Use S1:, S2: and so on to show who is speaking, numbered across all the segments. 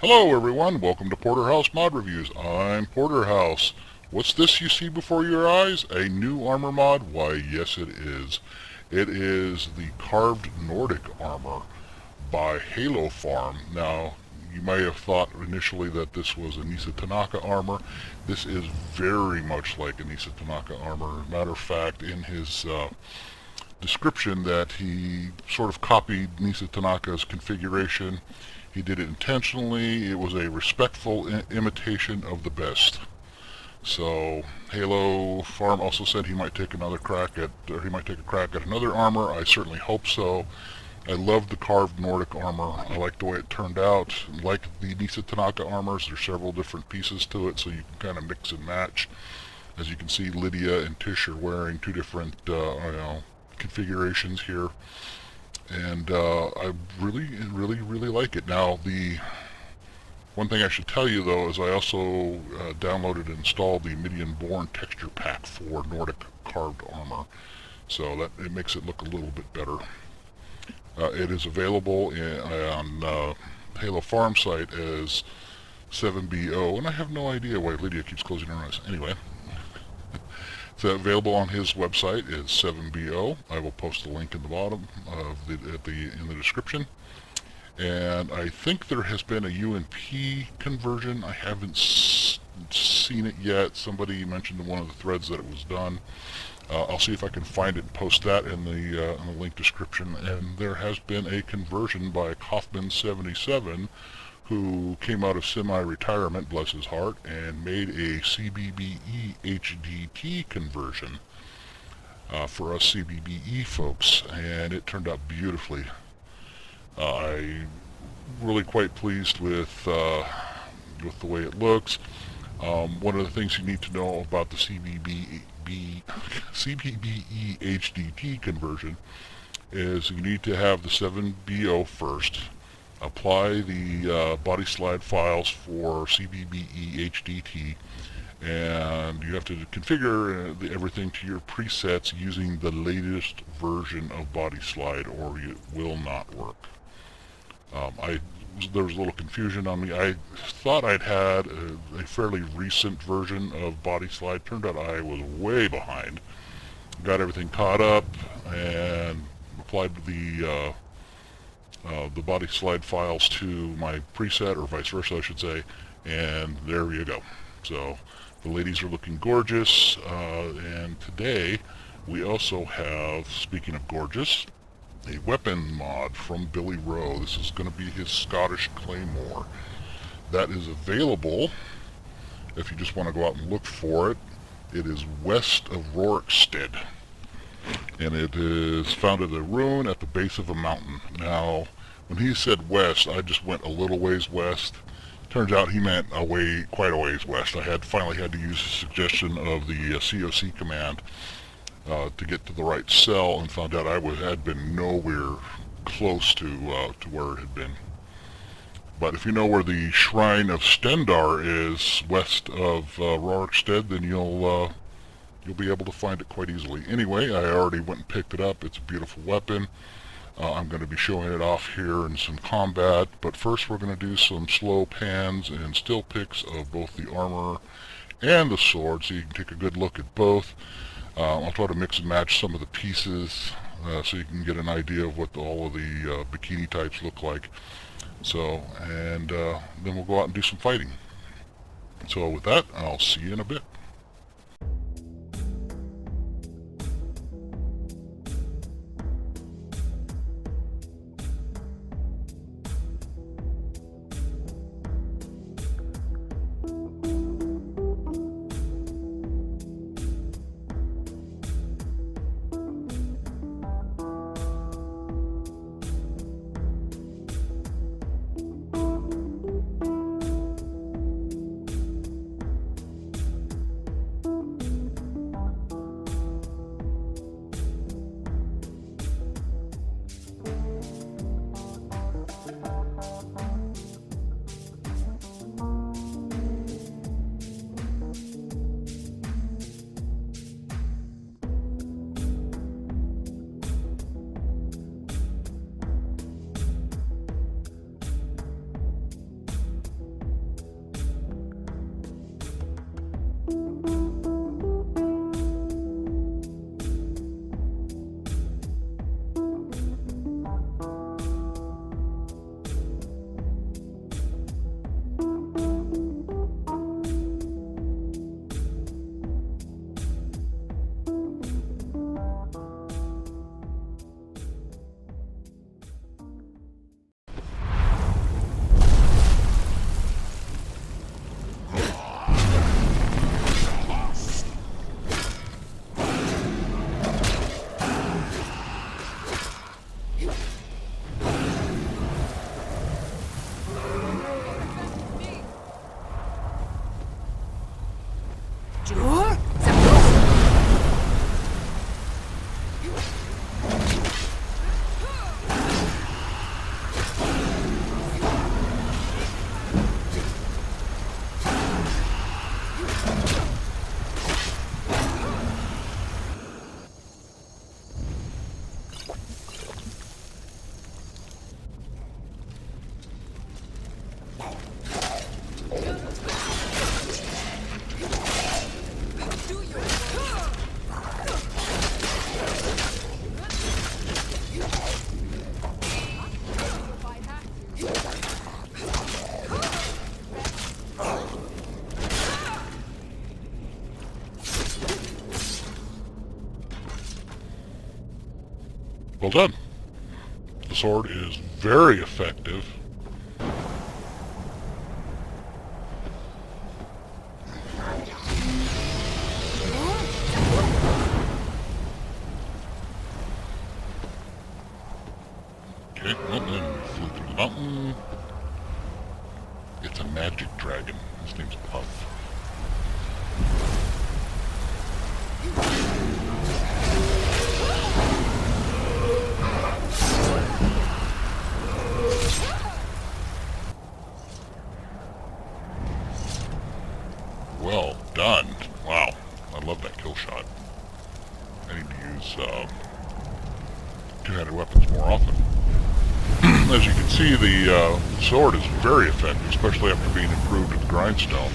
S1: Hello everyone, welcome to Porterhouse Mod Reviews. I'm Porterhouse. What's this you see before your eyes? A new armor mod? Why, yes it is. It is the carved Nordic armor by Halofarm. Now, you may have thought initially that this was a Nisetanka armor. This is very much like a Nisetanka armor. Matter of fact, in his description that he sort of copied Nisetanka's configuration. He did it intentionally. It was a respectful imitation of the best. So Halofarm also said he might take another crack at, or he might take a crack at another armor. I certainly hope so. I love the carved Nordic armor. I like the way it turned out. Like the Nisetanka armors, there's several different pieces to it, so you can kind of mix and match. As you can see, Lydia and Tish are wearing two different configurations here. And I really like it. Now, the one thing I should tell you though is I also downloaded and installed the Amidianborn texture pack for Nordic carved armor, so that it makes it look a little bit better. It is available on Halofarm site as 7BO, and I have no idea why Lydia keeps closing her eyes. Anyway. So available on his website is 7BO. I will post the link in the bottom of in the description. And I think there has been a UUNP conversion. I haven't seen it yet. Somebody mentioned in one of the threads that it was done. I'll see if I can find it and post that in the link description. And there has been a conversion by Kaufman77, who came out of semi-retirement, bless his heart, and made a CBBE HDT conversion for us CBBE folks, and it turned out beautifully. I'm really quite pleased with the way it looks. One of the things you need to know about the CBBE HDT conversion is you need to have the 7BO first. Apply the body slide files for CBBE HDT, and you have to configure everything to your presets using the latest version of body slide, or it will not work. There was a little confusion on me. I thought I'd had a fairly recent version of body slide. Turned out I was way behind. Got everything caught up and applied the body slide files to my preset, or vice versa I should say, and there you go. So the ladies are looking gorgeous, and today we also have, speaking of gorgeous, a weapon mod from Billyro. This is going to be his Scottish Claymore. That is available if you just want to go out and look for it. It is west of Rhodes, and it is found at a ruin at the base of a mountain. Now, when he said west, I just went a little ways west. Turns out he meant quite a ways west. I finally had to use the suggestion of the COC command to get to the right cell, and found out I had been nowhere close to where it had been. But if you know where the Shrine of Stendar is west of Rhodes, then you'll be able to find it quite easily. Anyway, I already went and picked it up. It's a beautiful weapon. I'm going to be showing it off here in some combat, but first we're going to do some slow pans and still pics of both the armor and the sword, so you can take a good look at both. I'll try to mix and match some of the pieces so you can get an idea of what all of the bikini types look like. So, and then we'll go out and do some fighting. So with that, I'll see you in a bit. Well done. The sword is very effective. Okay, well then flew through the mountain. It's a magic dragon. His name's Puff. Well done. Wow. I love that kill shot. I need to use two-handed weapons more often. As you can see, the sword is very effective, especially after being improved with grindstone.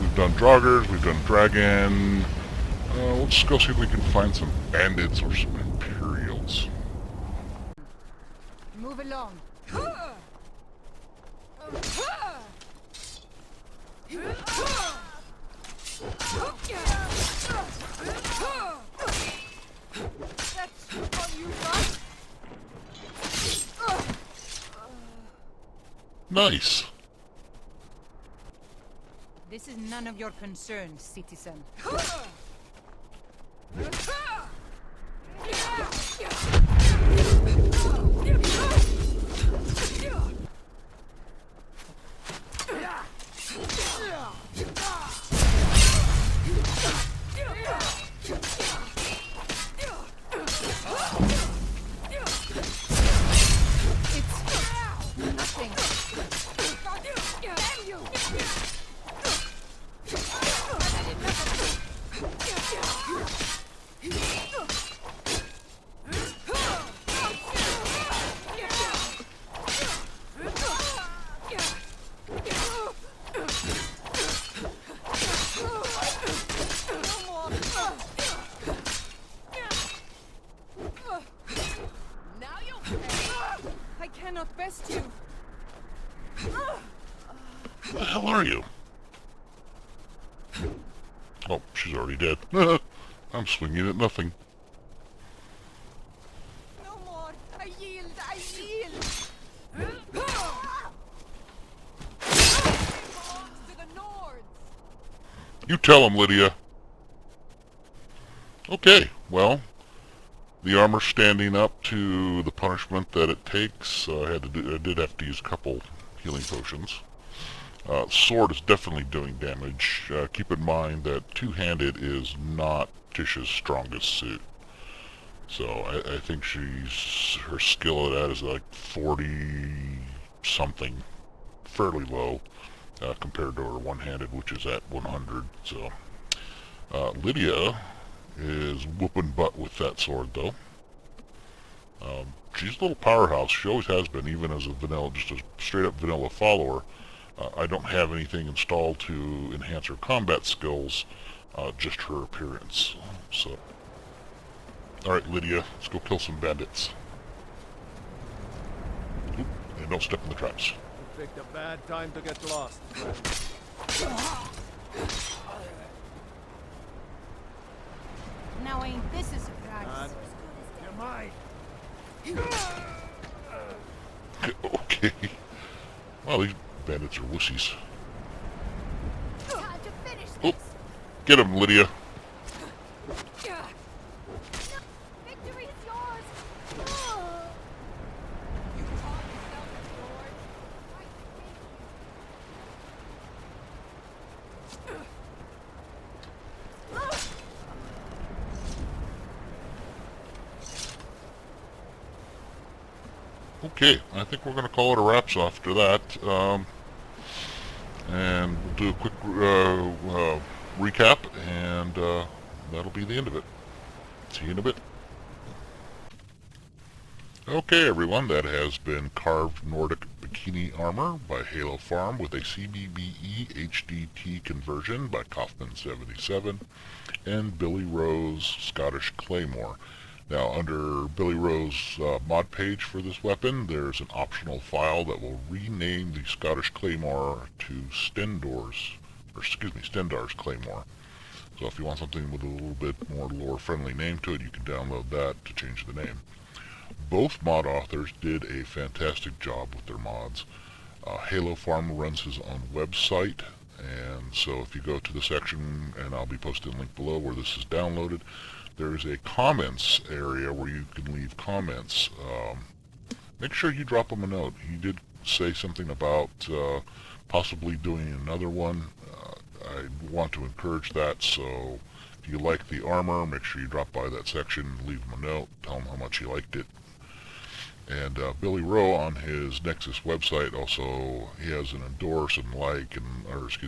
S1: We've done Draugrs, we've done Dragon. Let's go see if we can find some bandits or some Imperials.
S2: Move along. That's all you got?
S1: Nice.
S2: This is none of your concern, citizen.
S1: Who the hell are you? Oh, she's already dead. I'm swinging at nothing.
S2: No more! I yield! I yield! To the Nords!
S1: You tell him, Lydia. Okay, well, the armor's standing up to the punishment that it takes. I did have to use a couple healing potions. Sword is definitely doing damage. Keep in mind that two-handed is not Tisha's strongest suit. So I think her skill at that is like 40-something. Fairly low compared to her one-handed, which is at 100. So Lydia is whooping butt with that sword, though. She's a little powerhouse. She always has been, even as a vanilla, just a straight-up vanilla follower. I don't have anything installed to enhance her combat skills, just her appearance. So, alright, Lydia, let's go kill some bandits. Oop, and don't step in the traps.
S3: You picked a bad time to get lost.
S2: Now ain't this a surprise?
S3: You're mine.
S1: Okay. Well, these bandits are wussies.
S2: Time to finish
S1: Oh,
S2: this.
S1: get him, Lydia.
S2: Victory is yours. You call yourself a lord?
S1: Okay, I think we're going to call it a wraps after that. And we'll do a quick recap, and that'll be the end of it. See you in a bit. Okay, everyone, that has been carved Nordic Bikini armor by Halofarm with a CBBE HDT conversion by Kaufman77 and Billyro's Scottish Claymore. Now, under Billyro's mod page for this weapon, there's an optional file that will rename the Scottish Claymore to Stendar's Claymore. So if you want something with a little bit more lore-friendly name to it, you can download that to change the name. Both mod authors did a fantastic job with their mods. Halofarm runs his own website, and so if you go to the section, and I'll be posting a link below where this is downloaded, there's a comments area where you can leave comments. Make sure you drop him a note. He did say something about possibly doing another one. I want to encourage that, so if you like the armor, make sure you drop by that section, leave him a note, tell him how much you liked it. And Billyro on his Nexus website also, he has an endorse and endorse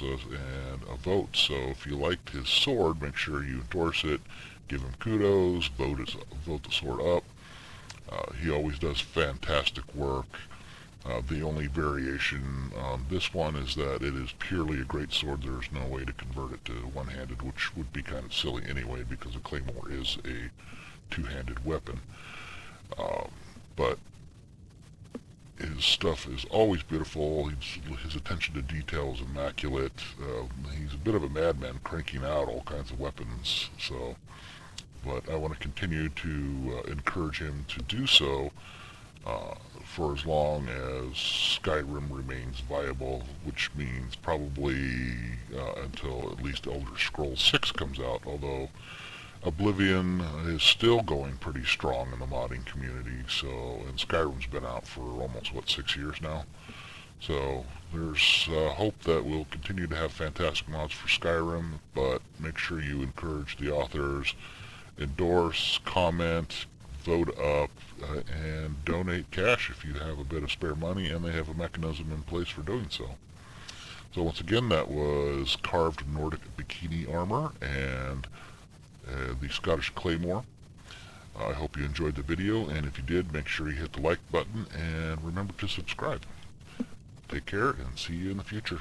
S1: and a vote. So if you liked his sword, make sure you endorse it, give him kudos, vote the sword up. He always does fantastic work. The only variation on this one is that it is purely a great sword. There's no way to convert it to one-handed, which would be kind of silly anyway, because a Claymore is a two-handed weapon. But his stuff is always beautiful. His attention to detail is immaculate. He's a bit of a madman, cranking out all kinds of weapons. But I want to continue to encourage him to do so for as long as Skyrim remains viable, which means probably until at least Elder Scrolls 6 comes out, although Oblivion is still going pretty strong in the modding community, and Skyrim's been out for almost, 6 years now. So there's hope that we'll continue to have fantastic mods for Skyrim, but make sure you encourage the authors, endorse, comment, vote up, and donate cash if you have a bit of spare money, and they have a mechanism in place for doing so. So once again, that was carved Nordic Bikini armor and the Scottish Claymore. I hope you enjoyed the video, and if you did, make sure you hit the like button and remember to subscribe. Take care and see you in the future.